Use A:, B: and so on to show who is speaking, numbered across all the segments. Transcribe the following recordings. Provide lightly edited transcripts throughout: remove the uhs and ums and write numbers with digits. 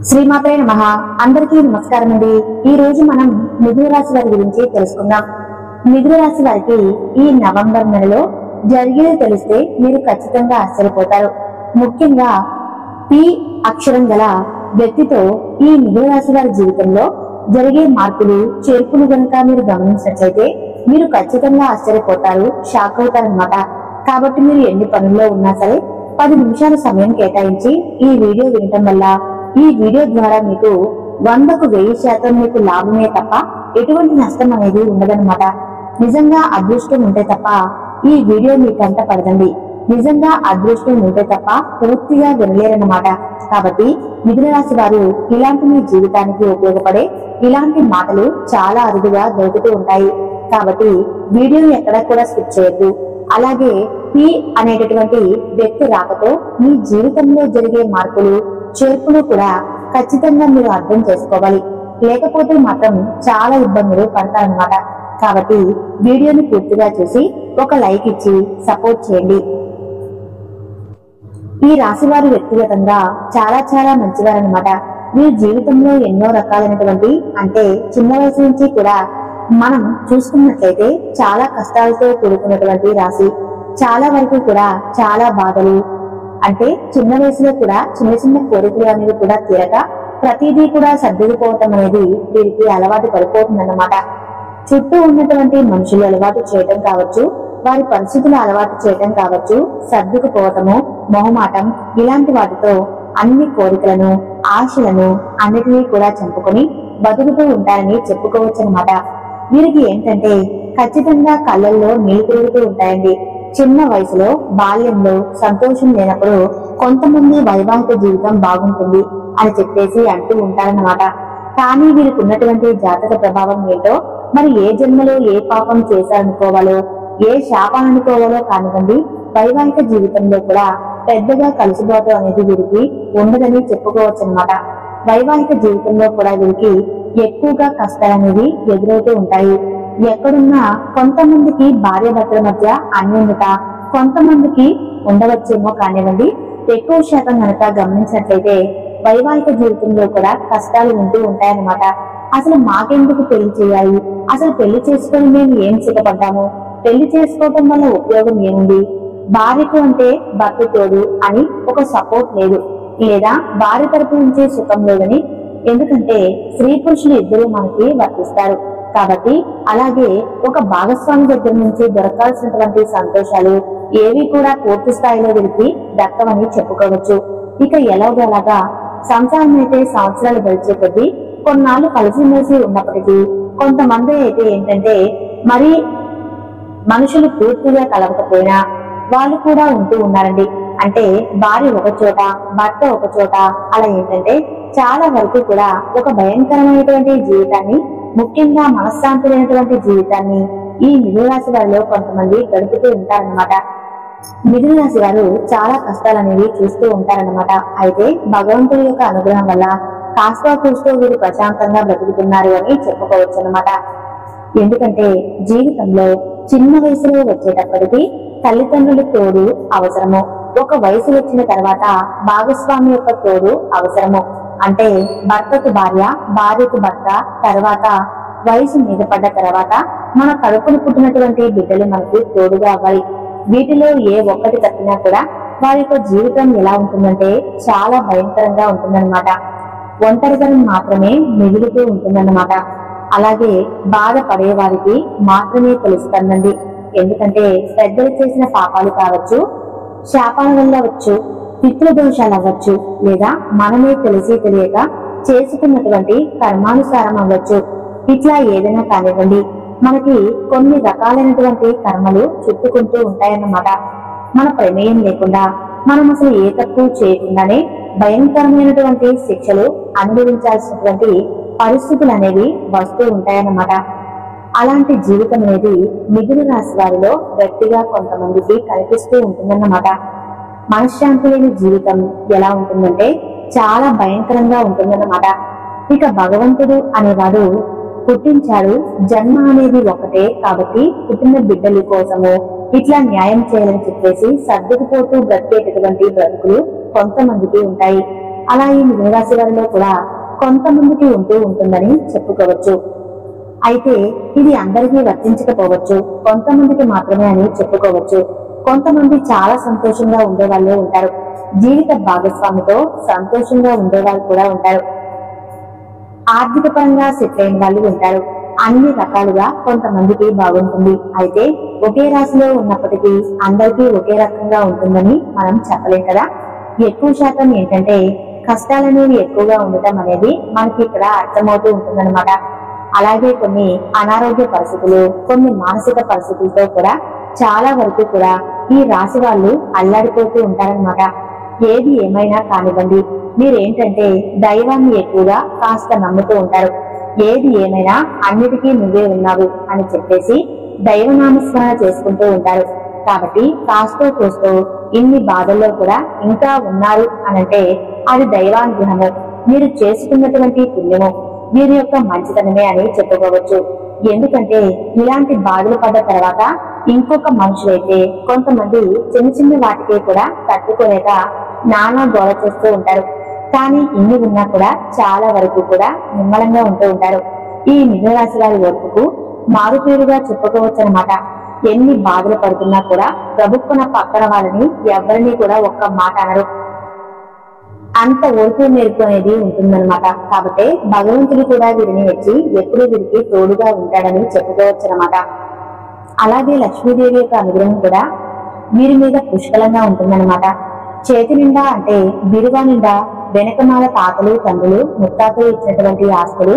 A: శ్రీమాత్రే నమః. అందరికీ నమస్కారం అండి. ఈ రోజు మనం మిథున రాశి వారి గురించి తెలుసుకుందాం. మిథున రాశి వారికి ఈ నవంబర్ నెలలో జరిగేది తెలిస్తే మీరు ఖచ్చితంగా ఆశ్చర్యపోతారు. ముఖ్యంగా పి అక్షరం గల వ్యక్తితో ఈ మిథున రాశి వారి జీవితంలో జరిగే మార్పులు చేర్పులు గనుక మీరు గమనించినట్లయితే మీరు ఖచ్చితంగా ఆశ్చర్యపోతారు, షాక్ అవుతారన్నమాట. కాబట్టి మీరు ఎన్ని పనుల్లో ఉన్నా సరే 10 నిమిషాల సమయం కేటాయించి ఈ వీడియో వినటం వల్ల ఈ వీడియో ద్వారా మీకు 100కు 1000% మీకు లాభమే తప్ప ఎటువంటి నష్టం అనేది ఉండదన్నమాట. నిజంగా అదృష్టం ఉంటే తప్ప ఈ వీడియో మీ కంట పడదండి. నిజంగా అదృష్టం ఉంటే తప్ప పూర్తిగా వినలేరన్నమాట. కాబట్టి మిథున రాశి వారు ఇలాంటి మీ జీవితానికి ఉపయోగపడే ఇలాంటి మాటలు చాలా అరుదుగా దొరుకుతూ ఉంటాయి. కాబట్టి వీడియోని ఎక్కడా కూడా స్కిప్ చేయొద్దు. అలాగే పి అనేటటువంటి వ్యక్తి రాకతో మీ జీవితంలో జరిగే మార్పులు చేర్పులు కూడా ఖచ్చితంగా మీరు అర్థం చేసుకోవాలి. లేకపోతే మాత్రం చాలా ఇబ్బందులు పడతారన్నమాట. కాబట్టి వీడియోని పూర్తిగా చూసి ఒక లైక్ ఇచ్చి సపోర్ట్ చేయండి. ఈ రాశి వారు వ్యక్తిగతంగా చాలా మంచివారన్నమాట. మీ జీవితంలో ఎన్నో రకాలైనటువంటి అంటే చిన్న వయసు నుంచి కూడా మనం చూసుకున్నట్లయితే చాలా కష్టాలతో కూడుకున్నటువంటి రాశి. చాలా వరకు కూడా చాలా బాధలు అంటే చిన్న వయసులో కూడా చిన్న కోరికలు అనేవి కూడా తీరక ప్రతిదీ కూడా సర్దుకుపోవటం అనేది వీరికి అలవాటు పడిపోతుందన్నమాట. చుట్టూ ఉన్నటువంటి మనుషులు అలవాటు చేయటం కావచ్చు, వారి పరిస్థితులు అలవాటు చేయటం కావచ్చు, సర్దుకుపోవటము, మొహమాటం ఇలాంటి వాటితో అన్ని కోరికలను ఆశలను అన్నిటినీ కూడా చంపుకొని బతుకుతూ ఉంటారని చెప్పుకోవచ్చు అనమాట. వీరికి ఏంటంటే ఖచ్చితంగా కళ్ళల్లో నీళ్లు తిరుగుతూ ఉంటాయండి. చిన్న వయసులో బాల్యంలో సంతోషం లేనప్పుడు కొంతమంది వైవాహిక జీవితం బాగుంటుంది అని చెప్పేసి అంటూ ఉంటారన్నమాట. కానీ వీరికి ఉన్నటువంటి జాతక ప్రభావం ఏంటో, మరి ఏ జన్మలో ఏ పాపం చేశారనుకోవాలో, ఏ శాపాన్ని అనుకోవాలో కానివ్వండి, వైవాహిక జీవితంలో కూడా పెద్దగా కలిసిపోవడం అనేది వీరికి ఉండదని చెప్పుకోవచ్చు అనమాట. వైవాహిక జీవితంలో కూడా వీరికి ఎక్కువగా కష్టాలనేవి ఎదురవుతూ ఉంటాయి. ఎక్కడున్నా కొంతమందికి భార్య భర్తల మధ్య అన్యోన్యత కొంతమందికి ఉండవచ్చేమో కానివ్వండి, ఎక్కువ శాతం కనుక గమనించినట్లయితే వైవాహిక జీవితంలో కూడా కష్టాలు ఉంటూ ఉంటాయన్నమాట. అసలు మాకెందుకు పెళ్లి చేయాలి, అసలు పెళ్లి చేసుకొని మేము ఏం సుఖపడ్డాము, పెళ్లి చేసుకోవటం వల్ల ఉపయోగం ఏముంది, భార్యకు అంటే భర్త తోడు అని ఒక సపోర్ట్ లేదు, లేదా భార్య తరపు నుంచి సుఖం లేదని, ఎందుకంటే స్త్రీ పురుషులు ఇద్దరూ మనకి వర్తిస్తారు కాబట్టి. అలాగే ఒక భాగస్వామి దగ్గర నుంచి దొరకాల్సినటువంటి సంతోషాలు ఏవి కూడా పూర్తి స్థాయిలో వీరికి దక్కవని చెప్పుకోవచ్చు. ఇక ఎలాగోలాగా సంసారం అయితే సంవత్సరాలు గడిచే కొద్దీ కొన్నాళ్ళు కలిసిమెలిసి ఉన్నప్పటికీ కొంతమంది అయితే ఏంటంటే మరి మనుషులు పూర్తిగా కలవకపోయినా వాళ్ళు కూడా ఉంటూ ఉన్నారండి. అంటే భార్య ఒక చోట భర్త ఒక చోట, అలా ఏంటంటే చాలా వరకు కూడా ఒక భయంకరమైనటువంటి జీవితాన్ని, ముఖ్యంగా మనశ్శాంతి లేనటువంటి జీవితాన్ని ఈ మిథున రాశి వారిలో కొంతమంది గడుపుతూ ఉంటారన్నమాట. మిథున రాశి వారు చాలా కష్టాలు అనేవి చూస్తూ ఉంటారన్నమాట. అయితే భగవంతుడి యొక్క అనుగ్రహం వల్ల కాస్త కూస్తూ వీరు ప్రశాంతంగా బ్రతుకుతున్నారు అని చెప్పుకోవచ్చు అన్నమాట. ఎందుకంటే జీవితంలో చిన్న వయసులో వచ్చేటప్పటికి తల్లిదండ్రుల తోడు అవసరము, ఒక వయసు వచ్చిన తర్వాత భాగస్వామి యొక్క తోడు అవసరము. అంటే భర్తకు భార్య, భార్యకు భర్త, తర్వాత వయసు మీద పడ్డ తర్వాత మన కడుపును పుట్టినటువంటి బిడ్డలు మనకి తోడుగా అవ్వాలి. వీటిలో ఏ ఒక్కటి తప్పినా కూడా వారి యొక్క జీవితం ఎలా ఉంటుందంటే చాలా భయంకరంగా ఉంటుందన్నమాట. ఒంటరితనం మాత్రమే మిగులుతూ ఉంటుందన్నమాట. అలాగే బాధపడే వారికి మాత్రమే తెలుస్తుందండి. ఎందుకంటే పెద్దలు చేసిన పాపాలు కావచ్చు, శాపాల వల్ల అవ్వచ్చు, పితృదోషాలు అవ్వచ్చు, లేదా మనమే తెలిసి తెలియక చేసుకున్నటువంటి కర్మానుసారం అవ్వచ్చు. ఇట్లా ఏదైనా కానివ్వండి, మనకి కొన్ని రకాలైనటువంటి కర్మలు చుట్టుకుంటూ ఉంటాయన్నమాట. మన ప్రమేయం లేకుండా మనం అసలు ఏ తప్పు చేయకుండానే భయంకరమైనటువంటి శిక్షలు అనుభవించాల్సినటువంటి పరిస్థితులు అనేవి వస్తూ ఉంటాయన్నమాట. అలాంటి జీవితం అనేది మిథున రాశి వారిలో గట్టిగా కొంతమందికి కనిపిస్తూ ఉంటుందన్నమాట. మనశ్శాంతి లేని జీవితం ఎలా ఉంటుందంటే చాలా భయంకరంగా ఉంటుందన్నమాట. ఇక భగవంతుడు అనేవాడు పుట్టించాడు, జన్మ అనేది ఒకటే కాబట్టి పుట్టిన బిడ్డల కోసము ఇట్లా న్యాయం చేయాలని చెప్పేసి సర్దుకుపోతూ బ్రతికేటటువంటి బ్రతుకులు కొంతమందికి ఉంటాయి. అలా ఈ మిథున రాశి వారిలో కూడా కొంతమందికి ఉంటూ ఉంటుందని చెప్పుకోవచ్చు. అయితే ఇది అందరికీ వర్తించకపోవచ్చు, కొంతమందికి మాత్రమే అని చెప్పుకోవచ్చు. కొంతమంది చాలా సంతోషంగా ఉండే వాళ్ళే ఉంటారు, జీవిత భాగస్వామితో సంతోషంగా ఉండేవాళ్ళు కూడా ఉంటారు, ఆర్థిక పరంగా సెటిల్ అయిన వాళ్ళు ఉంటారు. అన్ని రకాలుగా కొంతమందికి బాగుంటుంది. అయితే ఒకే రాశిలో ఉన్నప్పటికీ అందరికీ ఒకే రకంగా ఉంటుందని మనం చెప్పలేం కదా. ఎక్కువ శాతం ఏంటంటే కష్టాలనేవి ఎక్కువగా ఉండటం అనేది మనకి ఇక్కడ అర్థమవుతూ ఉంటుందన్నమాట. అలాగే కొన్ని అనారోగ్య పరిస్థితులు, కొన్ని మానసిక పరిస్థితులతో కూడా చాలా వరకు కూడా ఈ రాశి వాళ్ళు అల్లాడిపోతూ ఉంటారన్నమాట. ఏది ఏమైనా కానివ్వండి, మీరేంటంటే దైవాన్ని ఎక్కువగా కాస్త నమ్ముతూ ఉంటారు. ఏది ఏమైనా అన్నిటికీ నువ్వే ఉన్నావు అని చెప్పేసి దైవనామస్మరణ చేసుకుంటూ ఉంటారు. కాబట్టి కాస్తో కూస్తో ఇన్ని బాధల్లో కూడా ఇంకా ఉన్నారు అనంటే అది దైవానుగ్రహము, మీరు చేసుకున్నటువంటి పుణ్యము, వీరి యొక్క మంచితనమే అని చెప్పుకోవచ్చు. ఎందుకంటే ఇలాంటి బాధలు పడ్డ తర్వాత ఇంకొక మనుషులైతే కొంతమంది చిన్న చిన్న వాటికి కూడా తట్టుకోలేక నానా గోల చేస్తూ ఉంటారు. కానీ ఇన్ని ఉన్నా కూడా చాలా వరకు కూడా నిమ్మలంగా ఉంటూ ఉంటారు. ఈ మిథున రాశి వారి ఓర్పుకు మారుపేరుగా చెప్పుకోవచ్చు అనమాట. ఎన్ని బాధలు పడుతున్నా కూడా ప్రభుత్వ పక్కన వాళ్ళని ఎవరిని కూడా ఒక్క మాట అనరు. అంత ఓర్పు నేర్పు అనేది ఉంటుందన్నమాట. కాబట్టి భగవంతుడు కూడా వీరిని వచ్చి ఎప్పుడు వీరికి తోడుగా ఉంటాడని చెప్పుకోవచ్చు అనమాట. అలాగే లక్ష్మీదేవి యొక్క అనుగ్రహం కూడా వీరి మీద పుష్కలంగా ఉంటుందన్నమాట. చేతి నిండా అంటే బిరువా నిండా వెనకమాల తాతలు, తండ్రులు, ముత్తాతలు ఇచ్చినటువంటి ఆస్తులు,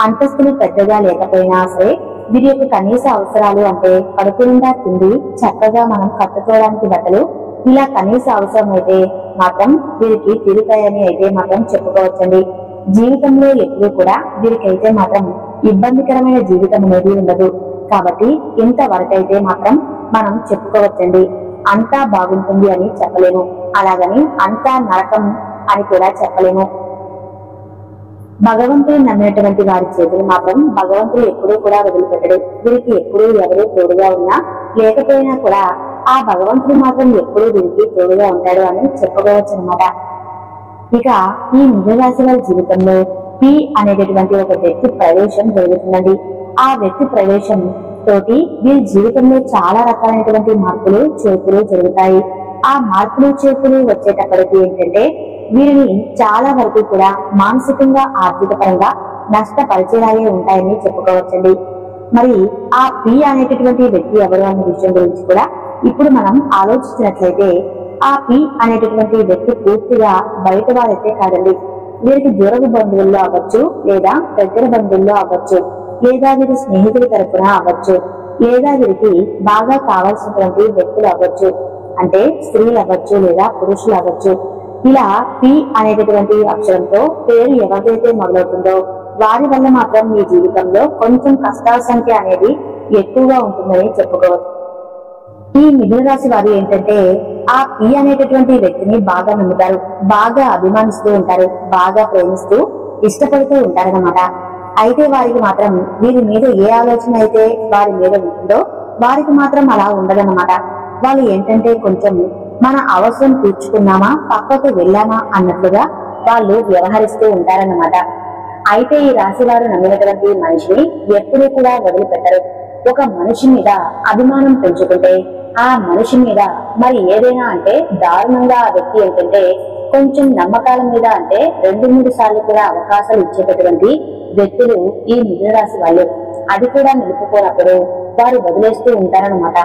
A: అంతస్తులు పెద్దగా లేకపోయినా సరే వీరి యొక్క కనీస అవసరాలు అంటే కడుపు నిండా తిండి, చక్కగా మనం కట్టుకోవడానికి బట్టలు, ఇలా కనీస అవసరం అయితే మాత్రం వీరికి తీరుతాయని అయితే మాత్రం చెప్పుకోవచ్చండి. జీవితంలో ఎప్పుడూ కూడా వీరికైతే మాత్రం ఇబ్బందికరమైన జీవితం అనేది ఉండదు. కాబట్టి ఇంతవరకైతే మాత్రం మనం చెప్పుకోవచ్చండి. అంతా బాగుంటుంది అని చెప్పలేము, అలాగని అంతా నరకం అని కూడా చెప్పలేము. భగవంతుడు నమ్మినటువంటి వారి చేతులు మాత్రం భగవంతుడు ఎప్పుడూ కూడా వదిలిపెట్టడు. వీరికి ఎప్పుడూ ఎవరూ తోడుగా ఉన్నా లేకపోయినా కూడా ఆ భగవంతుడు మాత్రం ఎప్పుడూ వీరికి తోడుగా ఉంటాడు అని చెప్పుకోవచ్చు అనమాట. ఇక ఈ మిథున రాశి వారి జీవితంలో పి అనేటటువంటి ఒక వ్యక్తి ప్రవేశం జరుగుతుందండి. ఆ వ్యక్తి ప్రవేశం తోటి వీరి జీవితంలో చాలా రకాలైనటువంటి మార్పులు చేర్పులు జరుగుతాయి. ఆ మార్పులు చేర్పులు వచ్చేటప్పటికి ఏంటంటే వీరిని చాలా వరకు కూడా మానసికంగా, ఆర్థిక పరంగా నష్టపరిచేలాగే ఉంటాయని చెప్పుకోవచ్చండి. మరి ఆ పి అనేటటువంటి వ్యక్తి ఎవరు అనే విషయం గురించి కూడా ఇప్పుడు మనం ఆలోచించినట్లయితే ఆ పి అనేటటువంటి వ్యక్తి పూర్తిగా బయట వారైతే కాదండి. వీరికి దూరపు బంధువుల్లో అవ్వచ్చు, లేదా దగ్గర బంధువుల్లో అవ్వచ్చు, లేదా వీరి స్నేహితుల తరపున అవ్వచ్చు, లేదా వీరికి బాగా కావాల్సినటువంటి వ్యక్తులు అవ్వచ్చు, అంటే స్త్రీలు అవ్వచ్చు లేదా పురుషులు అవ్వచ్చు. ఇలా పి అనేటటువంటి అక్షరంతో పేరు ఎవరికైతే మొదలవుతుందో వారి వల్ల మాత్రం మీ జీవితంలో కొంచెం కష్టాల సంఖ్య అనేది ఎక్కువగా ఉంటుందని చెప్పుకోవచ్చు. ఈ మిథున రాశి వారు ఏంటంటే ఆ పి అనేటటువంటి వ్యక్తిని బాగా నమ్ముతారు, బాగా అభిమానిస్తూ ఉంటారు, బాగా ప్రేమిస్తూ ఇష్టపడుతూ ఉంటారన్నమాట. అయితే వారికి మాత్రం వీరి మీద ఏ ఆలోచన అయితే వారి మీద ఉంటుందో వారికి మాత్రం అలా ఉండదన్నమాట. వాళ్ళు ఏంటంటే కొంచెం మన అవసరం తీర్చుకున్నామా, పక్కకు వెళ్ళామా అన్నట్లుగా వాళ్ళు వ్యవహరిస్తూ ఉంటారన్నమాట. అయితే ఈ రాశి వారు నమ్మినటువంటి మనిషిని ఎప్పుడూ కూడా వదిలిపెట్టరు. ఒక మనిషి మీద అభిమానం పెంచుకుంటే ఆ మనిషి మీద మరి ఏదైనా అంటే దారుణంగా ఆ వ్యక్తి ఏంటంటే కొంచెం నమ్మకాల మీద అంటే 2-3 సార్లు కూడా అవకాశాలు ఇచ్చేటటువంటి వ్యక్తులు ఈ మిథున రాశి వాళ్ళు. అది కూడా నిలుపుకోనప్పుడు వారు వదిలేస్తూ ఉంటారన్నమాట.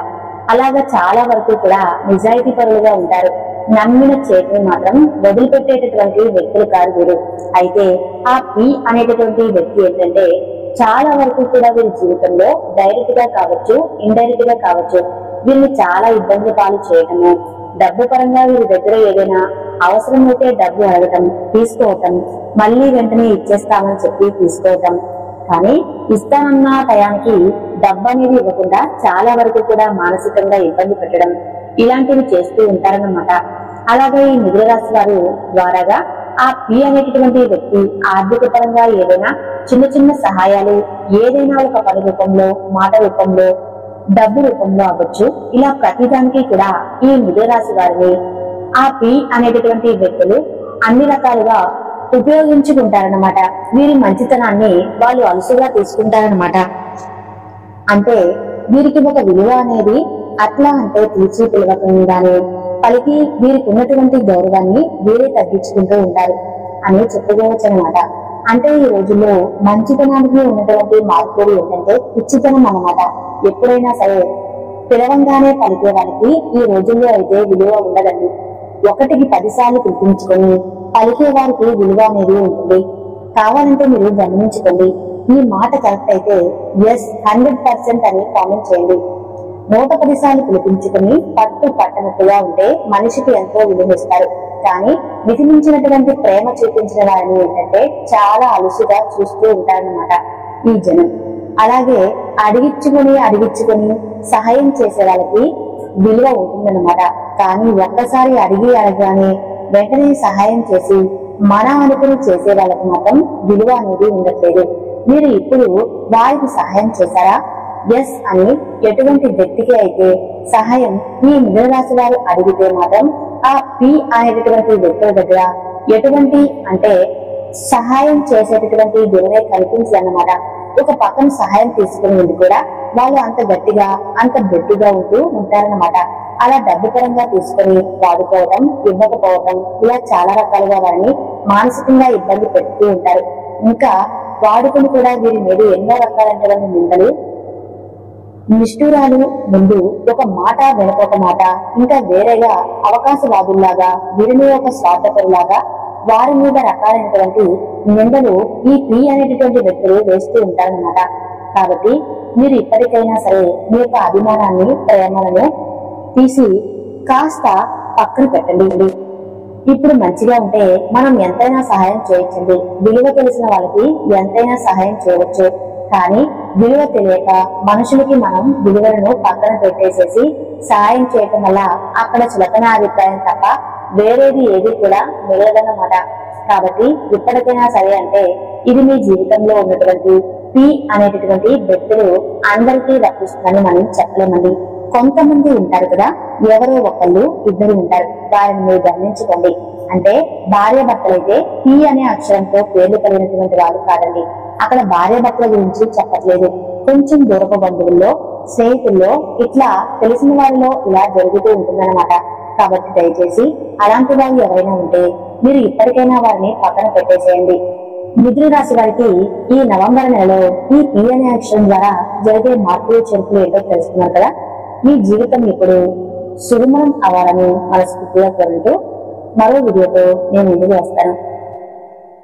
A: అలాగా చాలా వరకు కూడా నిజాయితీ పరులుగా ఉంటారు. నమ్మిన చేతిని మాత్రం వదిలిపెట్టేటటువంటి వ్యక్తులు కాదు వీరు. అయితే ఆ పి అనేటటువంటి వ్యక్తి ఏంటంటే చాలా వరకు కూడా వీరి జీవితంలో డైరెక్ట్ గా కావచ్చు, ఇండైరెక్ట్ గా కావచ్చు, వీరిని చాలా ఇబ్బంది పాలు చేయటము, డబ్బు పరంగా వీరి దగ్గర ఏదైనా అవసరమైతే డబ్బు అడగటం, తీసుకోవటం, మళ్ళీ వెంటనే ఇచ్చేస్తామని చెప్పి తీసుకోవటం, కానీ ఇస్తానన్న టయానికి డబ్బు అనేది ఇవ్వకుండా చాలా వరకు కూడా మానసికంగా ఇబ్బంది పెట్టడం, ఇలాంటివి చేస్తూ ఉంటారన్నమాట. అలాగే ఈ మిథున రాశి వారు ద్వారాగా ఆ పి అనేటటువంటి వ్యక్తి ఆర్థిక పరంగా ఏదైనా చిన్న చిన్న సహాయాలు, ఏదైనా ఒక పని రూపంలో, మాట రూపంలో, డబ్బు రూపంలో అవ్వచ్చు. ఇలా ప్రతిదానికి కూడా ఈ మిథున రాశి వారిని ఆ పి అనేటటువంటి వ్యక్తులు అన్ని రకాలుగా ఉపయోగించుకుంటారన్నమాట. వీరి మంచితనాన్ని వాళ్ళు అలుసుగా తీసుకుంటారన్నమాట. అంటే వీరికి ఒక విలువ అనేది అట్లా అంటే పిలిచి పిలవకుండానే పలికి వీరికి ఉన్నటువంటి గౌరవాన్ని వీరే తగ్గించుకుంటూ ఉంటారు అని చెప్పుకోవచ్చు అనమాట. అంటే ఈ రోజుల్లో మంచితనానికి ఉన్నటువంటి మార్పులు ఏంటంటే పిచ్చితనం అన్నమాట. ఎప్పుడైనా సరే పిలవంగానే పలికే వారికి ఈ రోజుల్లో అయితే విలువ ఉండదండి. 1కి 10 సార్లు పిలిపించుకొని పలికే వారికి విలువ అనేది ఉంటుంది. కావాలంటే మీరు గమనించుకోండి. ఈ మాట కరెక్ట్ అయితే ఎస్ 100% అని కామెంట్ చేయండి. 110 సార్లు పిలిపించుకుని పట్టు పట్టనట్టుగా ఉంటే మనిషికి ఎంతో విలువిస్తారు. కానీ మితిమించినటువంటి ప్రేమ చూపించిన వారిని ఏంటంటే చాలా అలుసుగా చూస్తూ ఉంటారన్నమాట ఈ జనం. అలాగే అడిగించుకొని సహాయం చేసే వాళ్ళకి విలువ ఉంటుందన్నమాట. కానీ ఒక్కసారి అడగగానే వెంటనే సహాయం చేసి మన అనుకుని చేసే వాళ్ళకి మాత్రం విలువ అనేది ఉండట్లేదు. మీరు ఇప్పుడు వారికి సహాయం చేశారా? ఎస్ అని ఎటువంటి వ్యక్తికి అయితే సహాయం ఈ మిథున రాశి వారు అడిగితే మాత్రం ఆ పి అనేటటువంటి వ్యక్తుల దగ్గర ఎటువంటి అంటే సహాయం చేసేటటువంటి గుణమే కనిపించదన్నమాట. ఒక పక్కన సహాయం తీసుకునేందుకు కూడా వాళ్ళు అంత గట్టిగా అంత గట్టిగా ఉంటారన్నమాట. అలా డబ్బు పరంగా తీసుకొని వాడుకోవడం, ఇవ్వకపోవడం ఇలా చాలా రకాలుగా వారిని మానసికంగా ఇబ్బంది పెడుతూ ఉంటారు. ఇంకా వాడుకుని కూడా వీరి మీద ఎన్నో రకాలైనటువంటి నిందలు నిష్ఠూరాలు ముందు ఒక మాట వెనుకొక మాట ఇంకా వేరేగా అవకాశవాదుల్లాగా వీరిని ఒక స్వార్థపరులాగా వారి మీద రకాలైనటువంటి నిందలు ఈ పి అనేటటువంటి వ్యక్తులు వేస్తూ ఉంటారన్నమాట. కాబట్టి మీరు ఇప్పటికైనా సరే మీ యొక్క అభిమానాన్ని ప్రేమలను తీసి కాస్త పక్కన పెట్టండి. ఇప్పుడు మంచిగా ఉంటే మనం ఎంతైనా సహాయం చేయొచ్చండి. విలువ తెలిసిన వాళ్ళకి ఎంతైనా సహాయం చేయవచ్చు. కానీ విలువ తెలియక మనుషులకి మనం విలువలను పక్కన పెట్టేసేసి సహాయం చేయటం వల్ల అక్కడ చులకన అభిప్రాయం తప్ప వేరేది ఏది కూడా మిగలదన్నమాట. కాబట్టి ఇప్పటికైనా సరే అంటే ఇది మీ జీవితంలో ఉన్నటువంటి పి అనేటటువంటి వ్యక్తులు అందరికీ వర్తిస్తుందని మనం చెప్పలేమండి. కొంతమంది ఉంటారు కదా, ఎవరో ఒకళ్ళు ఇద్దరు ఉంటారు. వారిని మీరు గమనించుకోండి. అంటే భార్య భర్తలైతే పి అనే అక్షరంతో పేర్లు కలిగినటువంటి వారు కాదండి. అక్కడ భార్య భర్తల గురించి చెప్పట్లేదు. కొంచెం దూరపు బంధువుల్లో, స్నేహితుల్లో ఇట్లా తెలిసిన వారిలో ఇలా జరుగుతూ ఉంటుందన్నమాట. కాబట్టి దయచేసి అలాంటి వారు ఎవరైనా ఉంటే మీరు ఇప్పటికైనా వారిని పక్కన పెట్టేసేయండి. మిథున రాశి వారికి ఈ నవంబర్ నెలలో ఈ పి అనే అక్షరం ద్వారా జరిగే మార్పులు చేర్పులు ఏంటో తెలుసుకున్నారు కదా. మీ జీవితం ఇప్పుడు సుగమనం అవ్వాలని మనస్ఫూర్తిగా కోరుతూ మరో వీడియోతో నేను ముందుకు వస్తాను.